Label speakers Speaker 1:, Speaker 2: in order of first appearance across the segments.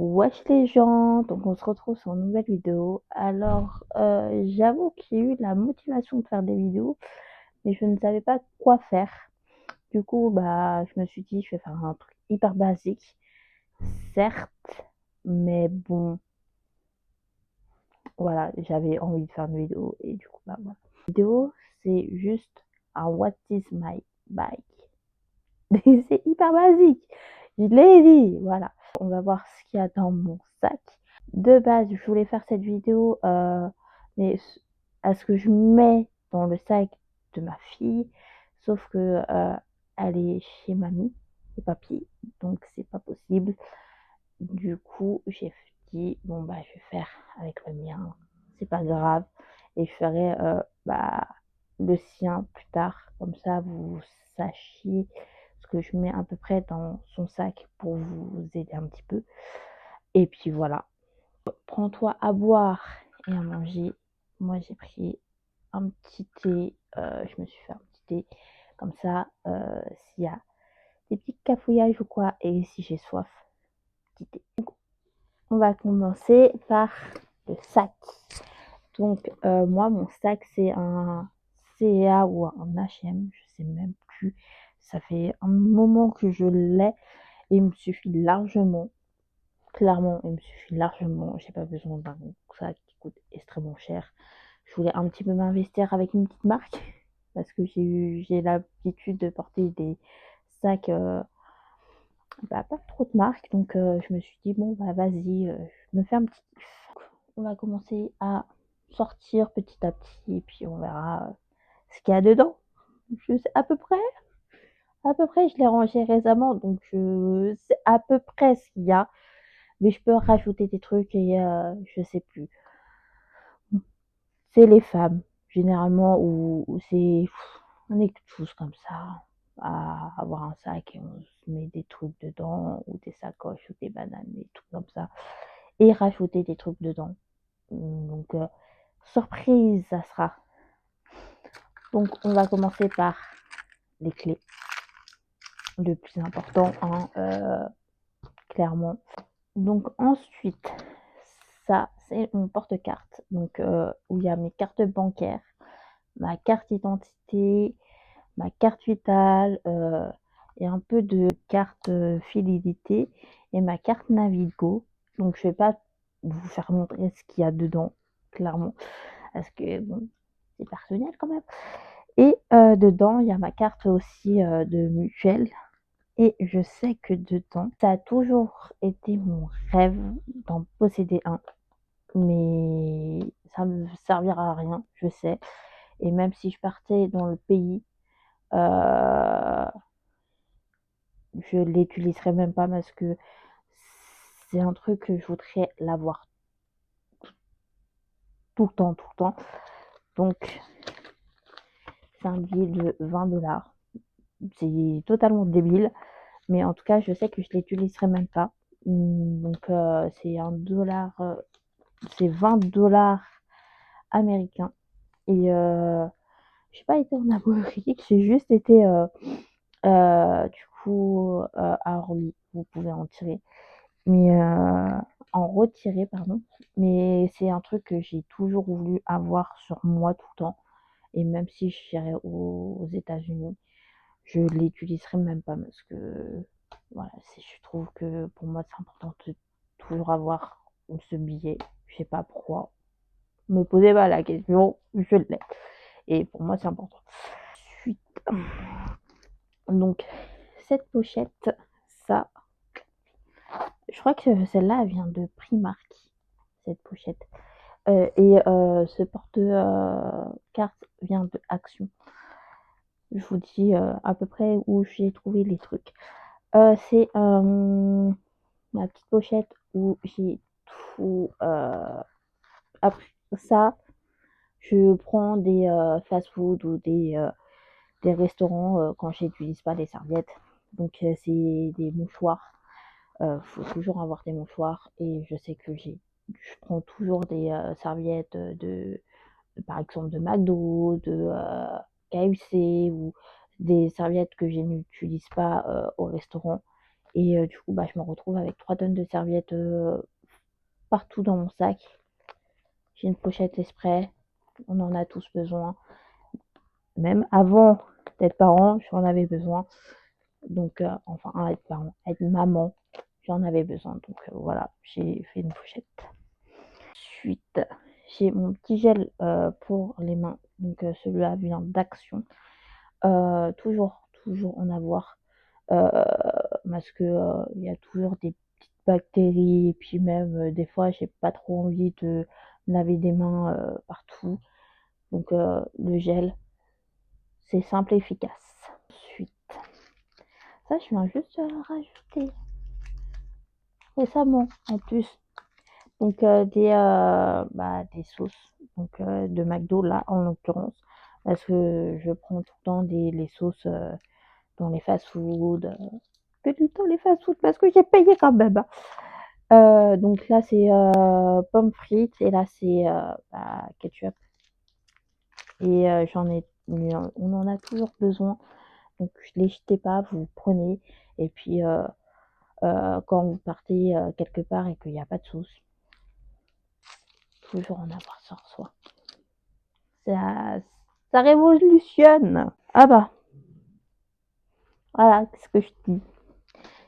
Speaker 1: Wesh les gens, donc on se retrouve sur une nouvelle vidéo. Alors, j'avoue qu'il y a eu la motivation de faire des vidéos, mais je ne savais pas quoi faire. Du coup, bah, je me suis dit, je vais faire un truc hyper basique, certes, mais bon, voilà, j'avais envie de faire une vidéo et du coup, bah voilà. La vidéo, c'est juste un What is my bike? C'est hyper basique, je l'ai dit, voilà. On va voir ce qu'il y a dans mon sac. De base, je voulais faire cette vidéo, mais à ce que je mets dans le sac de ma fille, sauf que elle est chez mamie et papy, donc c'est pas possible. Du coup, j'ai dit bon bah je vais faire avec le mien, c'est pas grave, et je ferai bah le sien plus tard, comme ça vous sachiez ce que je mets à peu près dans son sac pour vous aider un petit peu. Et puis voilà. Prends-toi à boire et à manger. Moi, j'ai pris un petit thé, je me suis fait un petit thé comme ça, s'il y a des petits cafouillages ou quoi et si j'ai soif, petit thé. Donc on va commencer par le sac. Donc moi, mon sac, c'est un C&A ou un H&M, je sais même plus. Ça fait un moment que je l'ai et il me suffit largement. Clairement, il me suffit largement. J'ai pas besoin d'un sac qui coûte extrêmement cher. Je voulais un petit peu m'investir avec une petite marque parce que j'ai l'habitude de porter des sacs, bah, pas trop de marques. Donc, je me suis dit, bon, bah, vas-y, je me fais un petit kiff. On va commencer à sortir petit à petit et puis on verra ce qu'il y a dedans. Je sais à peu près, je l'ai rangé récemment, donc je sais à peu près ce qu'il y a. Mais je peux rajouter des trucs et je sais plus. C'est les femmes, généralement, où c'est on est tous comme ça, à avoir un sac et on se met des trucs dedans ou des sacoches ou des bananes, des trucs comme ça et rajouter des trucs dedans. Donc surprise, ça sera. Donc on va commencer par les clés. Le plus important, hein, clairement. Donc ensuite, ça, c'est mon porte-carte, donc où il y a mes cartes bancaires, ma carte d'identité, ma carte vitale, et un peu de carte fidélité et ma carte Navigo. Donc je vais pas vous faire montrer ce qu'il y a dedans, clairement, parce que bon, c'est personnel quand même. Et dedans, il y a ma carte aussi de mutuelle. Et je sais que dedans, ça a toujours été mon rêve d'en posséder un, mais ça me servira à rien, je sais. Et même si je partais dans le pays, je l'utiliserais même pas parce que c'est un truc que je voudrais l'avoir tout le temps, tout le temps. Donc, c'est un billet de 20 $. C'est totalement débile, mais en tout cas, je sais que je l'utiliserai même pas. Donc, c'est un dollar, c'est 20 $ américains. Et j'ai pas été en Amérique, j'ai juste été du coup à Orly. Vous pouvez en tirer, mais en retirer, pardon. Mais c'est un truc que j'ai toujours voulu avoir sur moi tout le temps. Et même si j'irais aux États-Unis, je l'utiliserai même pas parce que voilà, je trouve que pour moi c'est important de toujours avoir ce billet. Je sais pas pourquoi. Me posez pas la question, je l'ai. Et pour moi c'est important. Ensuite, donc cette pochette, ça, je crois que celle-là elle vient de Primark, cette pochette. Et ce porte-carte vient de Action. Je vous dis à peu près où j'ai trouvé les trucs. C'est ma petite pochette où j'ai tout appris. Ça, je prends des fast-food ou des restaurants quand j'utilise pas les serviettes. Donc c'est des mouchoirs. Faut toujours avoir des mouchoirs et je sais que je prends toujours des serviettes par exemple de McDo, de KFC ou des serviettes que je n'utilise pas au restaurant. Et du coup, je me retrouve avec 3 tonnes de serviettes, partout dans mon sac. J'ai une pochette exprès, on en a tous besoin. Même avant d'être parent, j'en avais besoin. Donc enfin être parent, être maman, j'en avais besoin. Donc voilà, j'ai fait une pochette. Ensuite, j'ai mon petit gel, pour les mains, donc celui-là vient d'Action. Toujours en avoir, parce que, il y a toujours des petites bactéries et puis même, des fois j'ai pas trop envie de laver des mains, partout. Donc le gel, c'est simple et efficace. Ensuite, ça je viens juste de le rajouter récemment en plus. Donc des sauces, donc de McDo là en l'occurrence, parce que je prends tout le temps les sauces, dans les fast-food, que tout le temps les fast-food parce que j'ai payé quand même, hein. Donc là c'est, pommes frites et là c'est, ketchup et on en a toujours besoin, donc ne les jetez pas, vous prenez et puis, quand vous partez, quelque part et qu'il y a pas de sauce, toujours en avoir sur soi. Ça révolutionne. Ah voilà ce que je dis.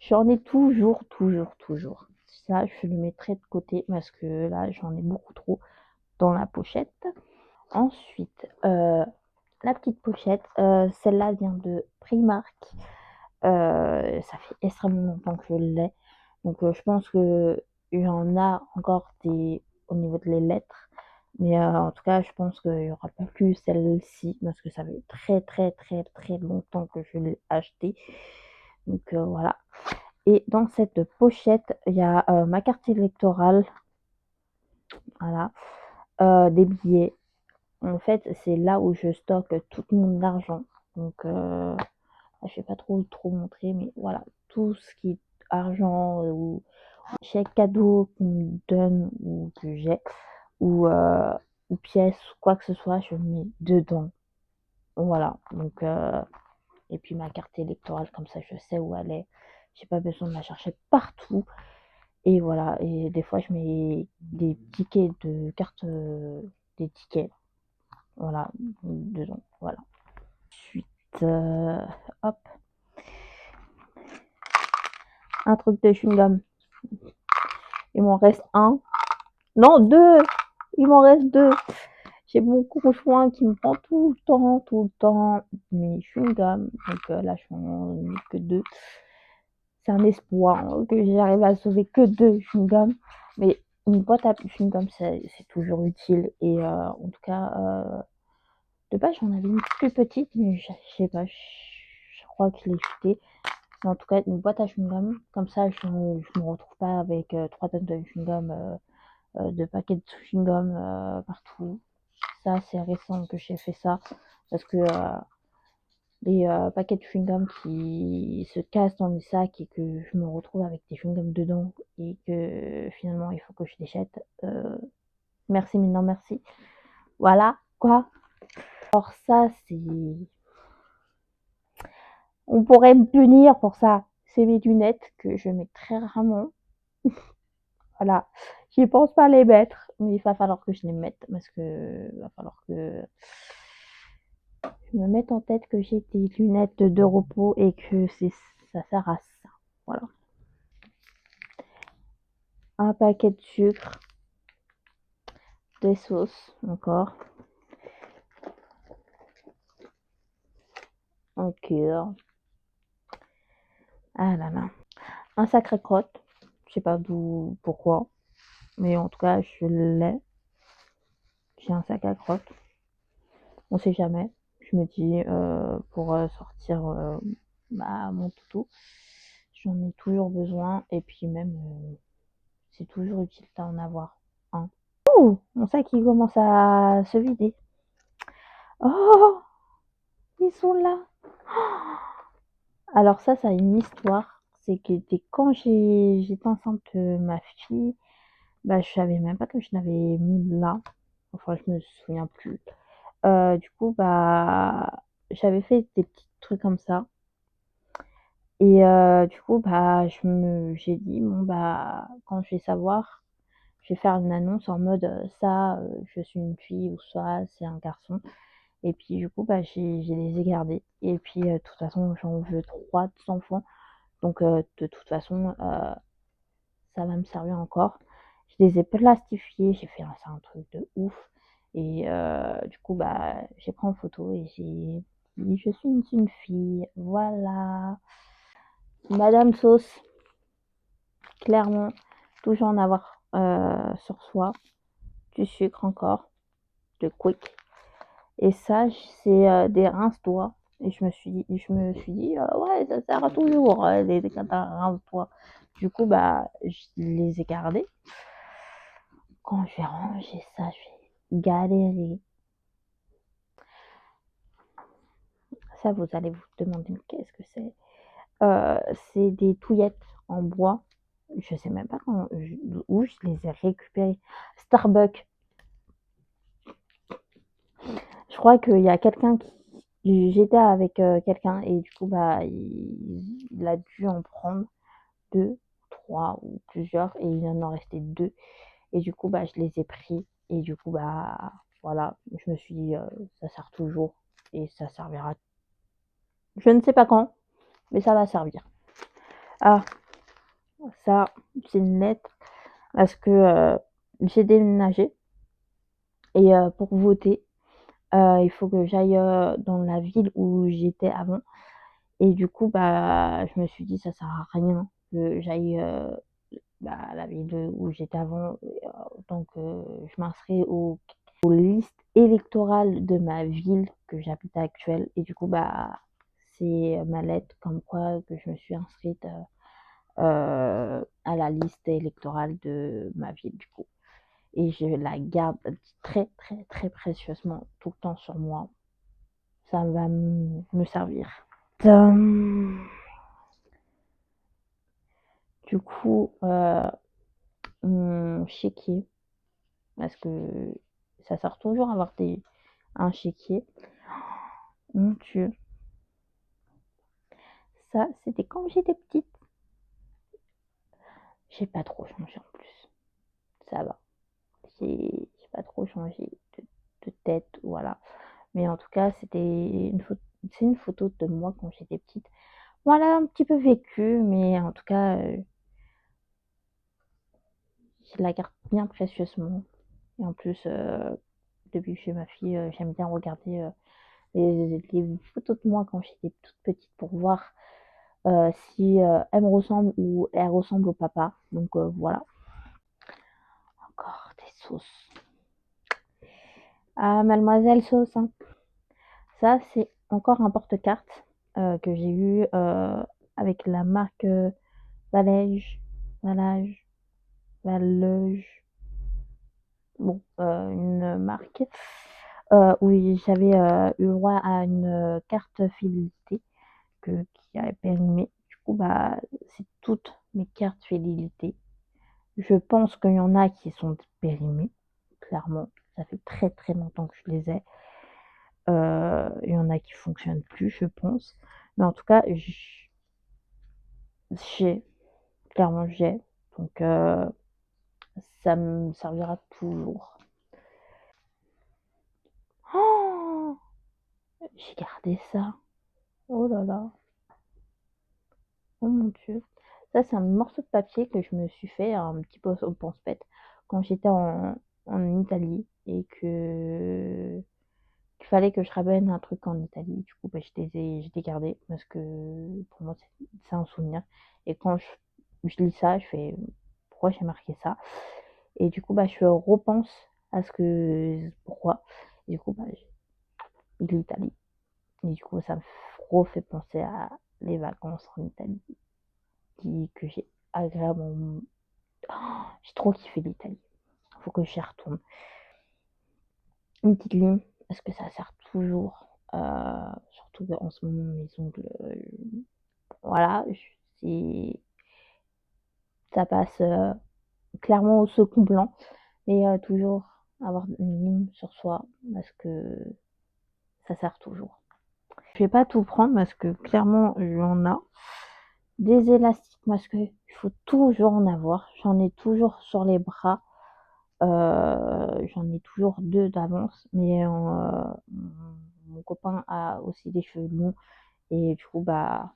Speaker 1: J'en ai toujours. Ça, je le mettrai de côté parce que là, j'en ai beaucoup trop dans la pochette. Ensuite, la petite pochette, celle-là vient de Primark. Ça fait extrêmement longtemps que je l'ai. Donc, je pense qu'il y en a encore au niveau des lettres. Mais en tout cas, je pense qu'il n'y aura pas plus celle-ci parce que ça fait très longtemps que je l'ai achetée. Donc voilà. Et dans cette pochette, il y a ma carte électorale, voilà, des billets. En fait, c'est là où je stocke tout mon argent. Donc, je vais pas trop montrer, mais voilà, tout ce qui est argent ou chèque cadeau qu'on me donne ou que j'ai, ou, ou pièces, quoi que ce soit, je mets dedans. Voilà, donc, et puis ma carte électorale, comme ça je sais où elle est. J'ai pas besoin de la chercher partout. Et voilà, et des fois je mets des tickets de carte, des tickets, voilà, dedans, voilà. Ensuite, hop, un truc de chewing-gum. Il m'en reste un. Non, deux. Il m'en reste deux. J'ai mon conjoint qui me prend tout le temps mes chewing-gums. Donc là, je n'en ai que deux. C'est un espoir que j'arrive à sauver que deux chewing-gums. Mais une boîte à chewing-gum, c'est toujours utile. Et en tout cas, de base, j'en avais une plus petite, mais je sais pas, je crois que je l'ai jetée. Mais en tout cas, une boîte à chewing-gum, comme ça, je me retrouve pas avec 3 tonnes de chewing-gum, de paquets de chewing-gum partout. Ça, c'est récent que j'ai fait ça, parce que les paquets de chewing-gum qui se cassent dans le sac et que je me retrouve avec des chewing-gums dedans et que finalement, il faut que je les jette. Merci, mais non merci. Voilà, quoi. Alors ça, c'est... On pourrait me punir pour ça. C'est mes lunettes que je mets très rarement. Voilà. J'y pense pas les mettre, mais il va falloir que je les mette parce que il va falloir que je me mette en tête que j'ai des lunettes de repos et que ça sert à ça. Voilà. Un paquet de sucre, des sauces encore, un cure. Ah là là. Un sac à crotte. Je sais pas d'où, pourquoi, mais en tout cas, je l'ai. J'ai un sac à crotte. On sait jamais. Je me dis, pour sortir mon toutou, j'en ai toujours besoin. Et puis même, c'est toujours utile d'en avoir un. Ouh, mon sac il commence à se vider. Oh, ils sont là. Alors ça a une histoire. C'est que quand j'étais enceinte de ma fille, je savais même pas que je l'avais mis là. Enfin, je me souviens plus. Du coup, j'avais fait des petits trucs comme ça. Et du coup, bah, j'ai dit: «Bon, bah, quand je vais savoir, je vais faire une annonce en mode, ça, je suis une fille ou ça, c'est un garçon». Et puis du coup, bah, j'ai les ai gardés et puis, de toute façon, j'en veux 3 enfants donc de toute façon, ça va me servir encore. Je les ai plastifiés, j'ai fait c'est un truc de ouf et du coup, bah, j'ai pris en photo et j'ai dit: «Je suis une fille», voilà. Madame Sauce, clairement, toujours en avoir, sur soi, du sucre encore, de quick et ça, c'est, des rince-doigts et je me suis dit: «Ouais, ça sert toujours, des rince-doigts». Du coup, bah, je les ai gardés. Quand je vais ranger ça, je vais galérer. Ça, vous allez vous demander: «Mais qu'est-ce que c'est?» C'est des touillettes en bois. Je sais même pas où je les ai récupérées. Starbucks. Je crois qu'il y a quelqu'un qui j'étais avec, quelqu'un et du coup, bah, il a dû en prendre 2, 3 ou plusieurs et il en restait 2 et du coup, bah, je les ai pris et du coup, bah, voilà, je me suis dit, «Ça sert toujours et ça servira je ne sais pas quand, mais ça va servir». Ah, ça, c'est net parce que, j'ai déménagé et pour voter, il faut que j'aille, dans la ville où j'étais avant et du coup, bah, je me suis dit: «Ça sert à rien que j'aille, bah, à la ville où j'étais avant et donc je m'inscris aux listes électorales de ma ville que j'habite actuelle et du coup, bah, c'est ma lettre comme quoi que je me suis inscrite, à la liste électorale de ma ville, du coup et je la garde très, très, très précieusement tout le temps sur moi. Ça va me servir. Hem, du coup, mon chéquier, parce que ça sert toujours à avoir un chéquier. Mon Dieu, ça, c'était quand j'étais petite. J'ai pas trop changé en plus. Ça va. J'ai pas trop changé de tête, voilà. Mais en tout cas, c'est une photo de moi quand j'étais petite. Voilà, un petit peu vécu, mais en tout cas, je la garde bien précieusement et en plus, depuis que j'ai ma fille, j'aime bien regarder, les photos de moi quand j'étais toute petite pour voir, si, elle me ressemble ou elle ressemble au papa donc voilà. Encore des sauces. Ah mademoiselle sauce, hein. Ça, c'est encore un porte-cartes, que j'ai eu, avec la marque, Valège Valage Valeuge, bon, une marque, où j'avais, eu le droit à une, carte fidélité qui a périmé. Du coup, bah, c'est toutes mes cartes fidélité. Je pense qu'il y en a qui sont périmées, clairement. Ça fait très, très longtemps que je les ai. Il y en a qui fonctionnent plus, je pense. Mais en tout cas, j'ai, clairement j'ai. Donc ça me servira toujours. Oh, j'ai gardé ça. Oh là là, oh mon Dieu. Ça, c'est un morceau de papier que je me suis fait un petit peu au pense-bête quand j'étais en Italie et qu'il fallait que je ramène un truc en Italie. Du coup, bah, je les ai gardés parce que pour moi, c'est un souvenir. Et quand je lis ça, je fais pourquoi j'ai marqué ça? Et du coup, bah, je repense à ce que pourquoi. Et du coup, bah, l'Italie. Et du coup, ça me refait penser à les vacances en Italie que j'ai agréablement. Oh, j'ai trop kiffé l'Italie. Faut que j'y retourne. Une petite lime, parce que ça sert toujours. Surtout en ce moment, mes ongles, voilà, ça passe clairement au second plan. Et toujours avoir une lime sur soi, parce que ça sert toujours. Je vais pas tout prendre parce que clairement, il y en a. Des élastiques parce qu'il faut toujours en avoir. J'en ai toujours sur les bras. J'en ai toujours 2 d'avance, mais mon copain a aussi des cheveux longs et du coup, bah,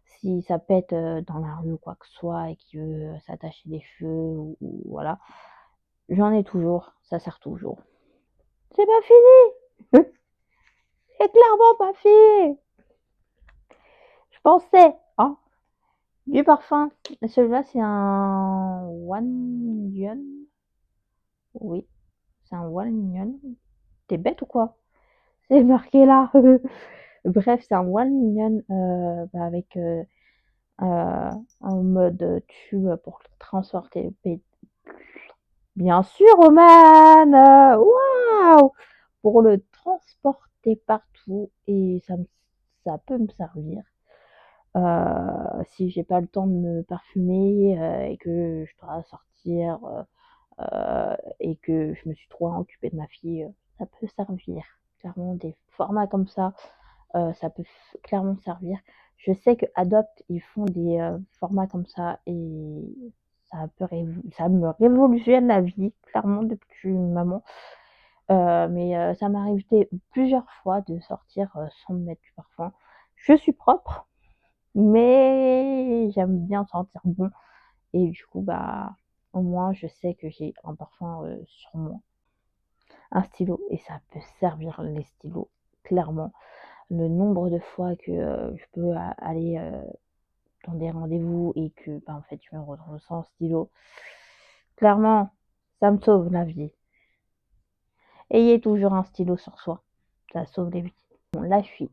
Speaker 1: si ça pète, dans la rue ou quoi que ce soit et qu'il veut s'attacher les cheveux ou voilà, j'en ai toujours, ça sert toujours. C'est pas fini! C'est clairement pas fini! Je pensais, hein, du parfum. Celui-là, c'est un One Million. Oui, c'est un One Million. Tu bête ou quoi? C'est marqué là. Bref, c'est un One Million bah, avec un mode tube pour transporter. Bien sûr, Oman! Waouh! Pour le transporter partout et ça peut me servir. Si j'ai pas le temps de me parfumer et que je dois sortir et que je me suis trop occupée de ma fille, ça peut servir. Clairement, des formats comme ça peut clairement servir. Je sais que Adopt, ils font des formats comme ça et ça me révolutionne la vie, clairement, depuis que je suis maman. Mais ça m'est arrivé plusieurs fois de sortir sans me mettre du parfum. Je suis propre, mais j'aime bien sentir bon. Et du coup, bah, au moins, je sais que j'ai un parfum sur moi, un stylo, et ça peut servir les stylos, clairement. Le nombre de fois que je peux aller dans des rendez-vous et que, bah, en fait, je me retrouve sans stylo, clairement, ça me sauve la vie. Ayez toujours un stylo sur soi, ça sauve les vies. Bon, là, je suis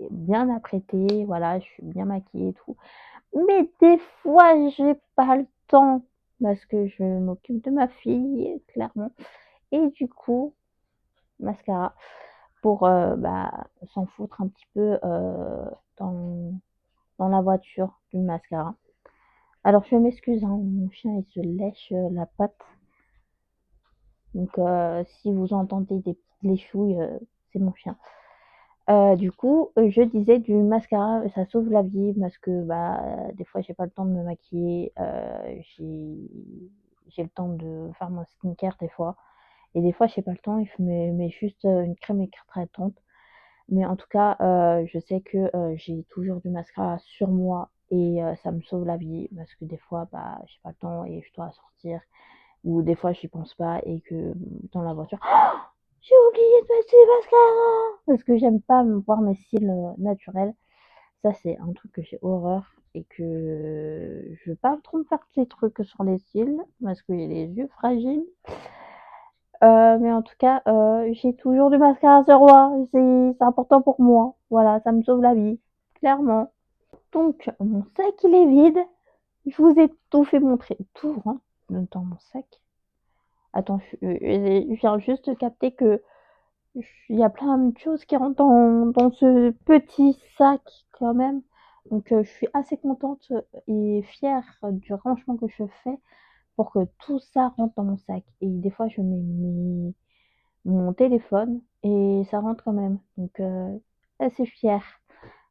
Speaker 1: bien apprêtée, voilà, je suis bien maquillée et tout. Mais des fois, j'ai pas le temps parce que je m'occupe de ma fille, clairement. Et du coup, mascara pour bah, s'en foutre un petit peu dans, dans la voiture du mascara. Alors, je m'excuse, hein, mon chien il se lèche la patte. Donc, si vous entendez des petites léchouilles, c'est mon chien. Du coup, je disais du mascara, ça sauve la vie parce que bah, des fois j'ai pas le temps de me maquiller, j'ai le temps de faire mon skincare des fois et des fois j'ai pas le temps et je mets juste, une crème éclatante. Mais en tout cas, je sais que, j'ai toujours du mascara sur moi et ça me sauve la vie parce que des fois, bah, j'ai pas le temps et je dois sortir ou des fois j'y pense pas et que dans la voiture: «J'ai oublié de mettre du mascara!» parce que j'aime pas me voir mes cils, naturels. Ça, c'est un truc que j'ai horreur et que je veux pas trop me faire de ces trucs sur les cils parce que j'ai les yeux fragiles. Mais en tout cas, j'ai toujours du mascara sur moi, c'est important pour moi. Voilà, ça me sauve la vie, clairement. Donc mon sac, il est vide. Je vous ai tout fait montrer. Tout rentre dans mon sac. Attends, je viens juste de capter que il y a plein de choses qui rentrent dans ce petit sac quand même. Donc je suis assez contente et fière du rangement que je fais pour que tout ça rentre dans mon sac. Et des fois, je mets mon téléphone et ça rentre quand même. Donc assez fière.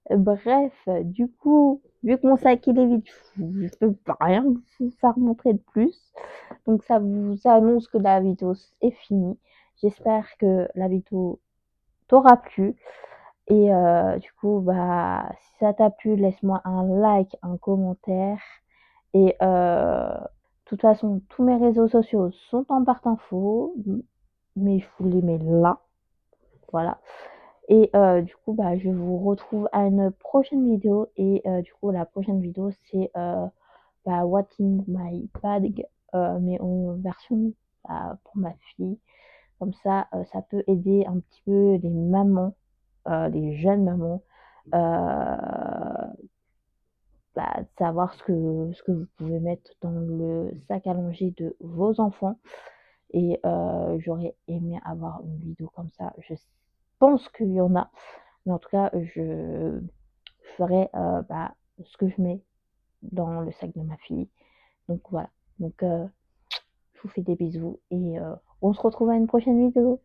Speaker 1: Bref, du coup, vu que mon sac il est vide, je peux pas rien vous faire montrer de plus. Donc ça annonce que la vidéo est finie. J'espère que la vidéo t'aura plu. Et du coup, bah, si ça t'a plu, laisse-moi un like, un commentaire. Et de toute façon, tous mes réseaux sociaux sont en barre d'infos, mais je vous les mets là. Voilà. Et du coup, bah, je vous retrouve à une prochaine vidéo. Et du coup, la prochaine vidéo, c'est bah, What in my bag, mais en version bah, pour ma fille. Comme ça peut aider un petit peu les mamans, les jeunes mamans, bah, de savoir ce que vous pouvez mettre dans le sac à langer de vos enfants. Et j'aurais aimé avoir une vidéo comme ça. Je pense qu'il y en a, mais en tout cas, je ferai bah, ce que je mets dans le sac de ma fille. Donc voilà. Donc je vous fais des bisous et on se retrouve à une prochaine vidéo.